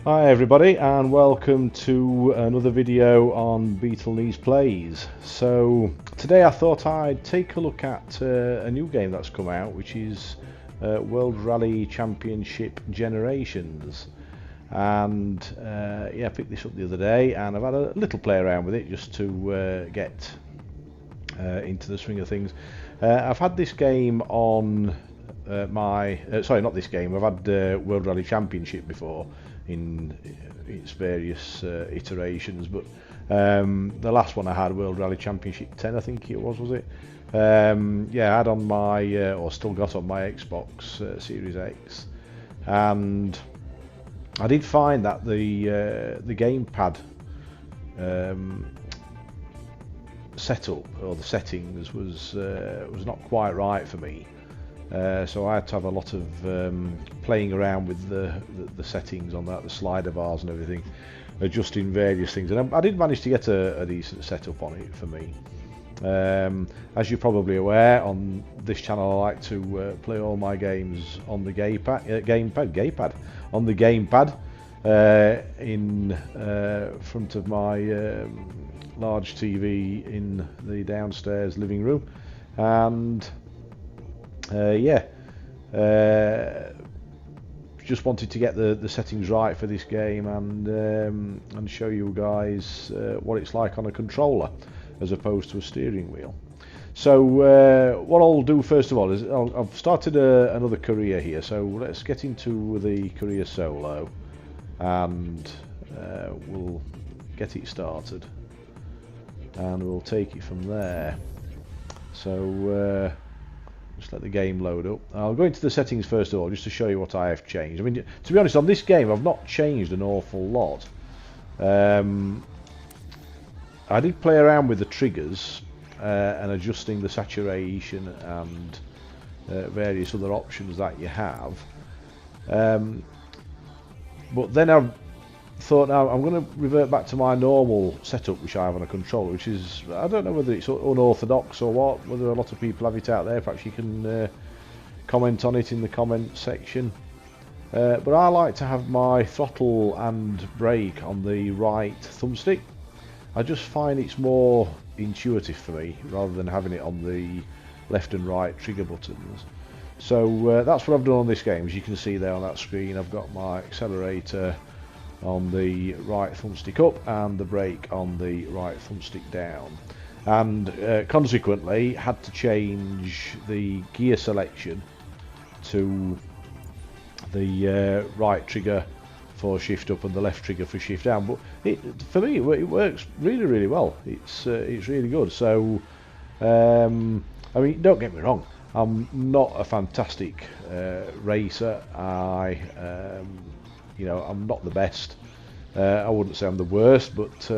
Hi everybody and welcome to another video on Beetle Knees Plays. So today I thought I'd take a look at a new game that's come out, which is World Rally Championship Generations. And yeah, I picked this up the other day and I've had a little play around with it just to get into the swing of things. I've had this game on sorry, not this game, I've had World Rally Championship before in its various iterations, but the last one I had, World Rally Championship 10 I think it was it? Yeah, I had on my, or still got on my Xbox Series X, and I did find that the gamepad setup, or the settings, was not quite right for me. So I had to have a lot of playing around with the settings on that, the slider bars and everything, adjusting various things, and I did manage to get a decent setup on it for me. As you're probably aware, on this channel I like to play all my games on the gamepad in front of my large TV in the downstairs living room, and yeah, just wanted to get the settings right for this game and show you guys what it's like on a controller as opposed to a steering wheel. So what I'll do first of all is I've started another career here, so let's get into the career solo and we'll get it started and we'll take it from there. So just let the game load up. I'll go into the settings first of all, just to show you what I have changed. I mean, to be honest, on this game I've not changed an awful lot. I did play around with the triggers and adjusting the saturation and various other options that you have. But then I thought, now I'm going to revert back to my normal setup which I have on a controller, which is, I don't know whether it's unorthodox or what, whether a lot of people have it out there. Perhaps you can comment on it in the comment section, but I like to have my throttle and brake on the right thumbstick. I just find it's more intuitive for me rather than having it on the left and right trigger buttons. So that's what I've done on this game. As you can see there on that screen, I've got my accelerator on the right thumbstick up and the brake on the right thumbstick down, and consequently had to change the gear selection to the right trigger for shift up and the left trigger for shift down. But for me it works really well. It's really good. So I mean, don't get me wrong, I'm not a fantastic racer. You know, I'm not the best. I wouldn't say I'm the worst, but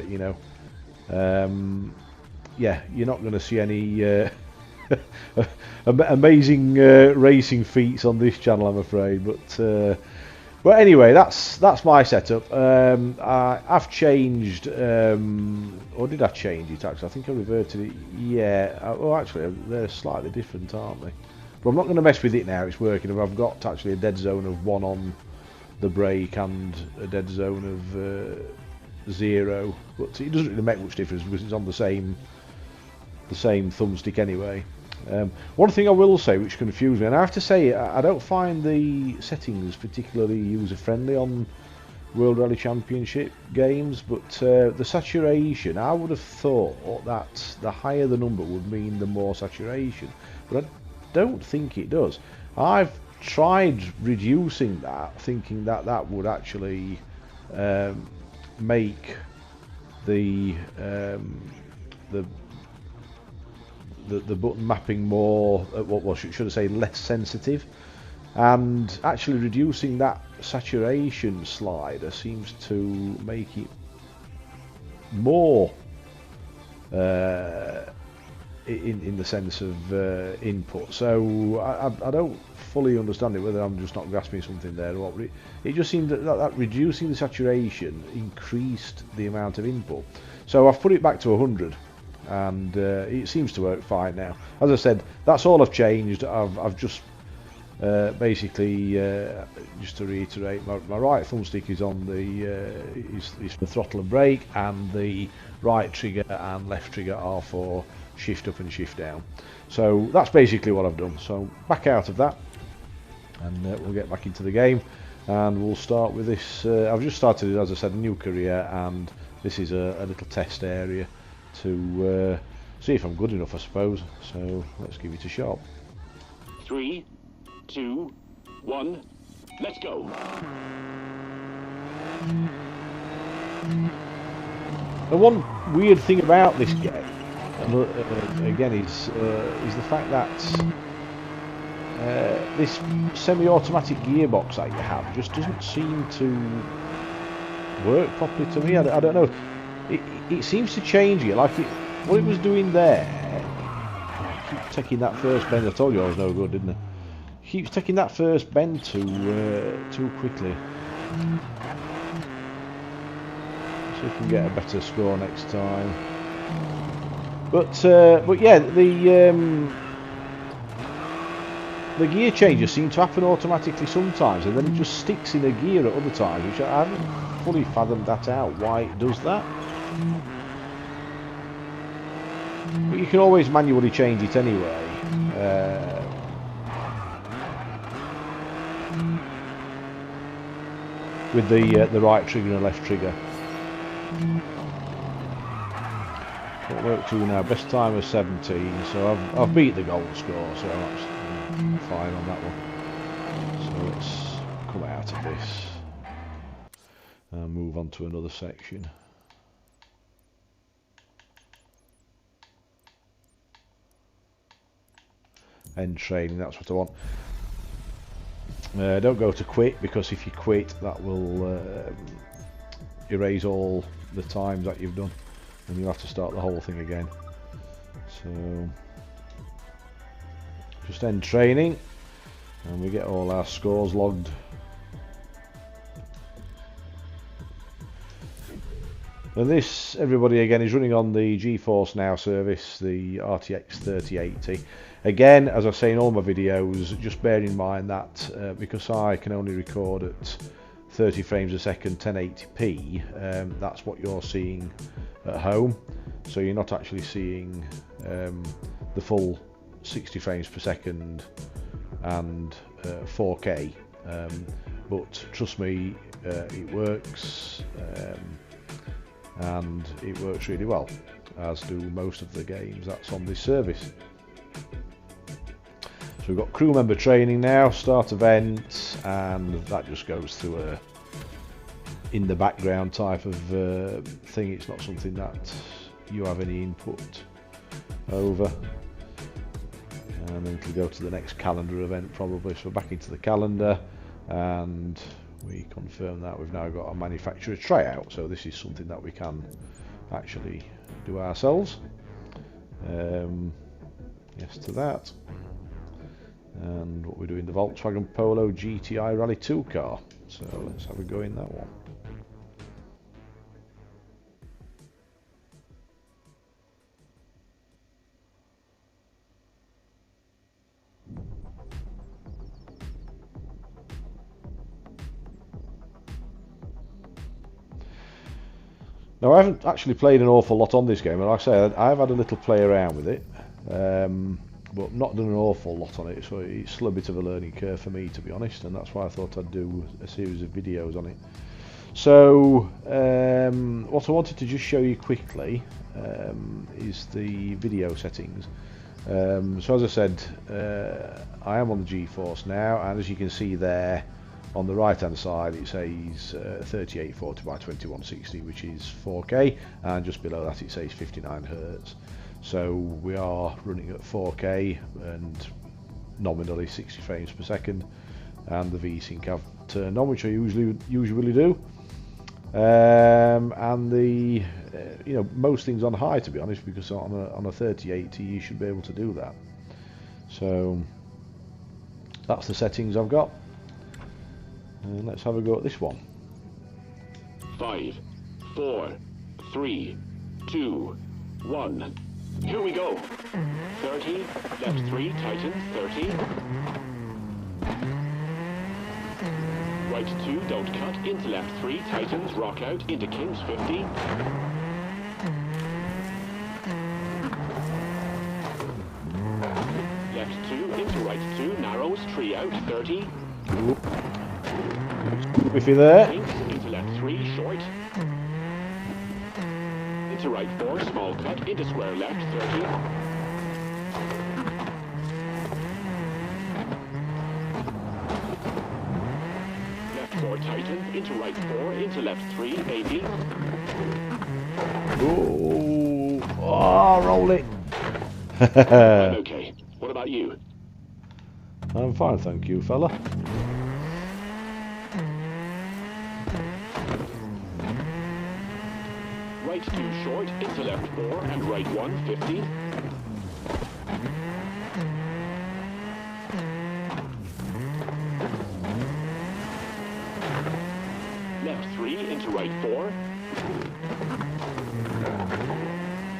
you know, yeah, you're not going to see any amazing racing feats on this channel, I'm afraid. But anyway, that's my setup. I've changed, or did I change it actually? I think I reverted it. Yeah. Oh, actually, they're slightly different, aren't they? But I'm not going to mess with it now. It's working. I've got actually a dead zone of 1 on the brake and a dead zone of 0. But it doesn't really make much difference because it's on the same thumbstick anyway. One thing I will say which confused me, and I have to say I don't find the settings particularly user-friendly on World Rally Championship games, but the saturation, I would have thought that the higher the number would mean the more saturation, but I don't think it does. I've tried reducing that, thinking that that would actually make the button mapping more, what should I say, less sensitive, and actually reducing that saturation slider seems to make it more in the sense of input. So I don't fully understand it, whether I'm just not grasping something there or what. It just seemed that reducing the saturation increased the amount of input. So I've put it back to 100. And it seems to work fine now. As I said, that's all I've changed. I've just Basically, just to reiterate, my right thumbstick is on the is for throttle and brake, and the right trigger and left trigger are for shift up and shift down. So that's basically what I've done. So back out of that, and we'll get back into the game, and we'll start with this. I've just started, as I said, a new career, and this is a little test area to see if I'm good enough, I suppose. So let's give it a shot. 3, 2, 1, let's go. The one weird thing about this game, again, is the fact that this semi-automatic gearbox that you have just doesn't seem to work properly to me. I don't know. It seems to change it. Like what it was doing there. I keep taking that first bend. I told you I was no good, didn't I? Keeps taking that first bend too quickly. See if we can get a better score next time. But yeah, the gear changes seem to happen automatically sometimes, and then it just sticks in a gear at other times, which I haven't fully fathomed that out, why it does that. But you can always manually change it anyway. With the right trigger and left trigger. What worked to now? Best time was 17, so I've beat the goal score, so I'm fine on that one. So let's come out of this and move on to another section. End training, that's what I want. Don't go to quit, because if you quit, that will erase all the times that you've done, and you'll have to start the whole thing again. So just end training, and we get all our scores logged. And this, everybody again, is running on the Geforce Now service, the RTX 3080. Again, as I say in all my videos, just bear in mind that because I can only record at 30 frames a second, 1080p, that's what you're seeing at home. So you're not actually seeing the full 60 frames per second and 4K. But trust me, it works. And it works really well, as do most of the games that's on this service. So we've got crew member training now, start event, and that just goes through a in the background type of thing. It's not something that you have any input over. And then it'll go to the next calendar event probably. So back into the calendar, and we confirm that we've now got a manufacturer tryout, so this is something that we can actually do ourselves. Yes to that. And what we're doing, the Volkswagen Polo GTI Rally 2 car, so let's have a go in that one. Now, I haven't actually played an awful lot on this game, and like I say, I've had a little play around with it, but not done an awful lot on it, so it's still a bit of a learning curve for me, to be honest, and that's why I thought I'd do a series of videos on it. So, what I wanted to just show you quickly is the video settings. So as I said, I am on the Geforce Now, and as you can see there, on the right hand side it says 3840 by 2160, which is 4K, and just below that it says 59 Hz. So we are running at 4K and nominally 60 frames per second, and the VSync I've turned on, which I usually do, and the you know, most things on high, to be honest, because on a 3080 you should be able to do that. So that's the settings I've got. And let's have a go at this one. 5, 4, 3, 2, 1. Here we go. 30, left 3, tighten, 30. right 2, don't cut, into left 3, tightens, rock out, into kings 50. Left 2, into right 2, narrows, tree out, 30. If you're there. Kings, into left 3, short. Into right 4, small cut, into square left, 30. Left 4, tightens, into right 4, into left 3, 80. Oh, roll it. I'm okay. What about you? I'm fine, thank you, fella. Right 2 short, into left 4, and right 1, 50. Left 3, into right 4.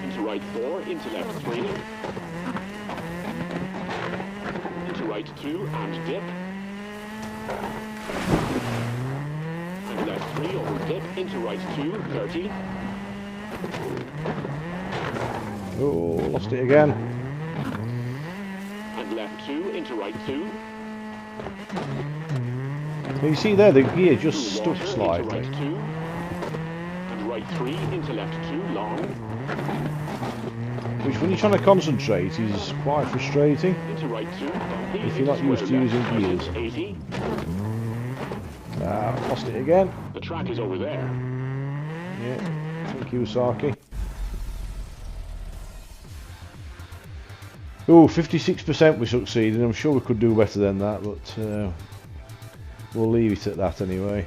Into right 4, into left 3. Into right 2, and dip. And left 3, over dip, into right 2, 30. Oh, lost it again. And left 2, into right 2. Well, you see there, the gear just Through stuck water, slightly. into right 2. And right 3, into left 2, long. Which, when you're trying to concentrate, is quite frustrating. Into right 2, bumpy, If you're not used to using gears. 80. Lost it again. The track is over there. Yeah, thank you, Saki. Oh, 56% we succeeded. I'm sure we could do better than that, but we'll leave it at that anyway.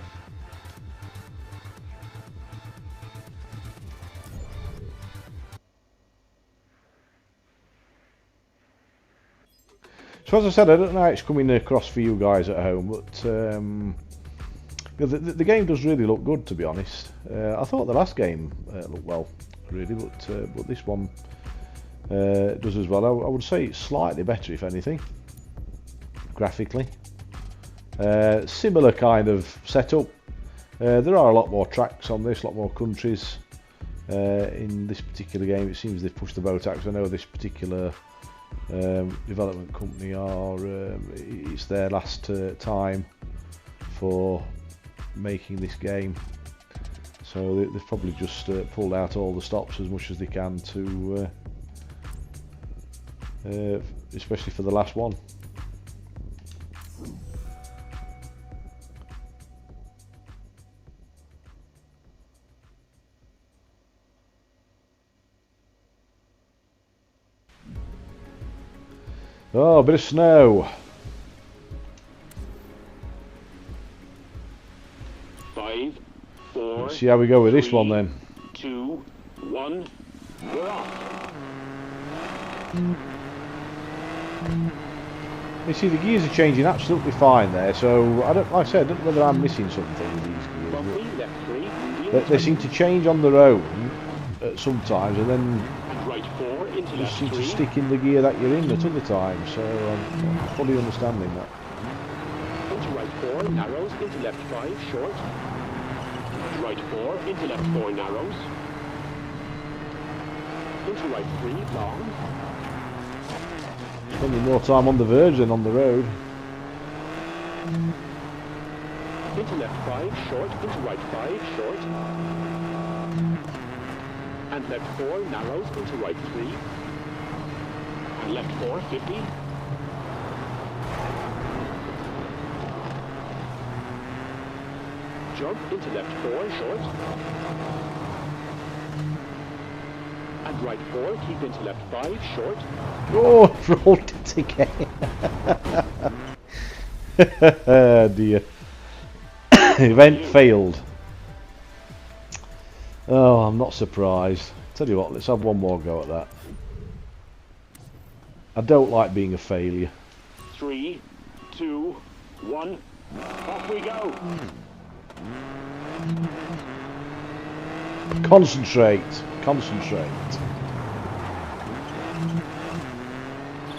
So as I said, I don't know how it's coming across for you guys at home, but the game does really look good, to be honest. I thought the last game looked well, really, but this one does as well. I would say it's slightly better, if anything, graphically. Similar kind of setup. There are a lot more tracks on this, a lot more countries. In this particular game, it seems they've pushed the boat out, 'cause I know this particular development company it's their last time for making this game, so they've probably just pulled out all the stops as much as they can to especially for the last one. Oh, a bit of snow. 5, 4. Let's see how we go with this 3, one then. 2, 1. We're off. You see, the gears are changing absolutely fine there, so like I said, I don't know whether I'm missing something with these gears. Bumpy, left 3, They seem to change on their own at sometimes, and then and right 4, into just left seem to 3. stick in the gear that you're in at other times, so I'm fully understanding that. Into right 4, narrows, into left 5, short. Right 4, into left 4, narrows. Into right 3, long. Spending more time on the verge than on the road. Into left 5, short, into right 5, short. And left 4, narrows, into right 3. And left 4, 50. Jump into left 4, short. And right 4, keep into left 5, short. Oh, I've rolled it again. Oh dear. Event failed. Oh, I'm not surprised. Tell you what, let's have one more go at that. I don't like being a failure. 3, 2, 1. Off we go. Concentrate. Concentrate.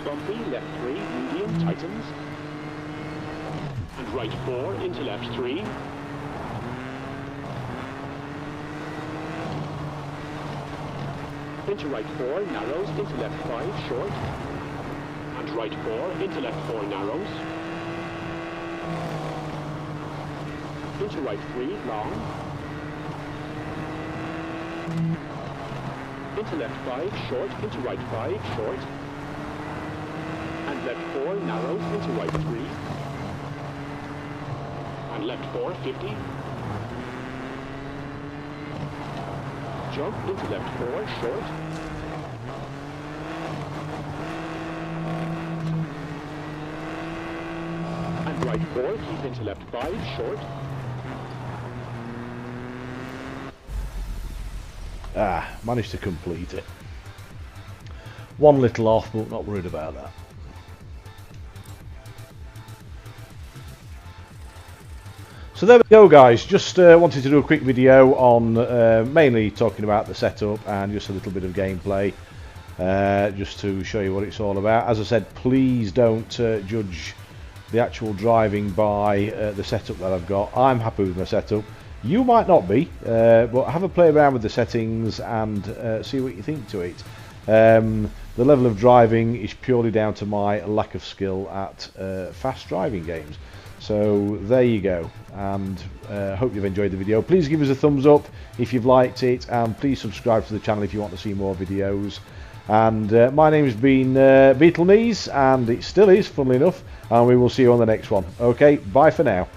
Bumpy, left 3, medium, tightens. And right right 4, into left 3. Into right 4, narrows, into left 5, short. And right 4, into left 4, narrows. Into right 3, long. Into left 5, short, into right 5, short. And left 4, narrows, into right 3. And left 4, 50. Jump into left 4, short. And right 4, keep into left 5, short. Managed to complete it. One little off, but not worried about that. So there we go, guys. Just wanted to do a quick video on mainly talking about the setup and just a little bit of gameplay, just to show you what it's all about. As I said, please don't judge the actual driving by the setup that I've got. I'm happy with my setup. You might not be, but have a play around with the settings and see what you think to it. The level of driving is purely down to my lack of skill at fast driving games. So there you go, and hope you've enjoyed the video. Please give us a thumbs up if you've liked it, and please subscribe to the channel if you want to see more videos. And my name has been Beetle Knees, and it still is, funnily enough, and we will see you on the next one. Okay, bye for now.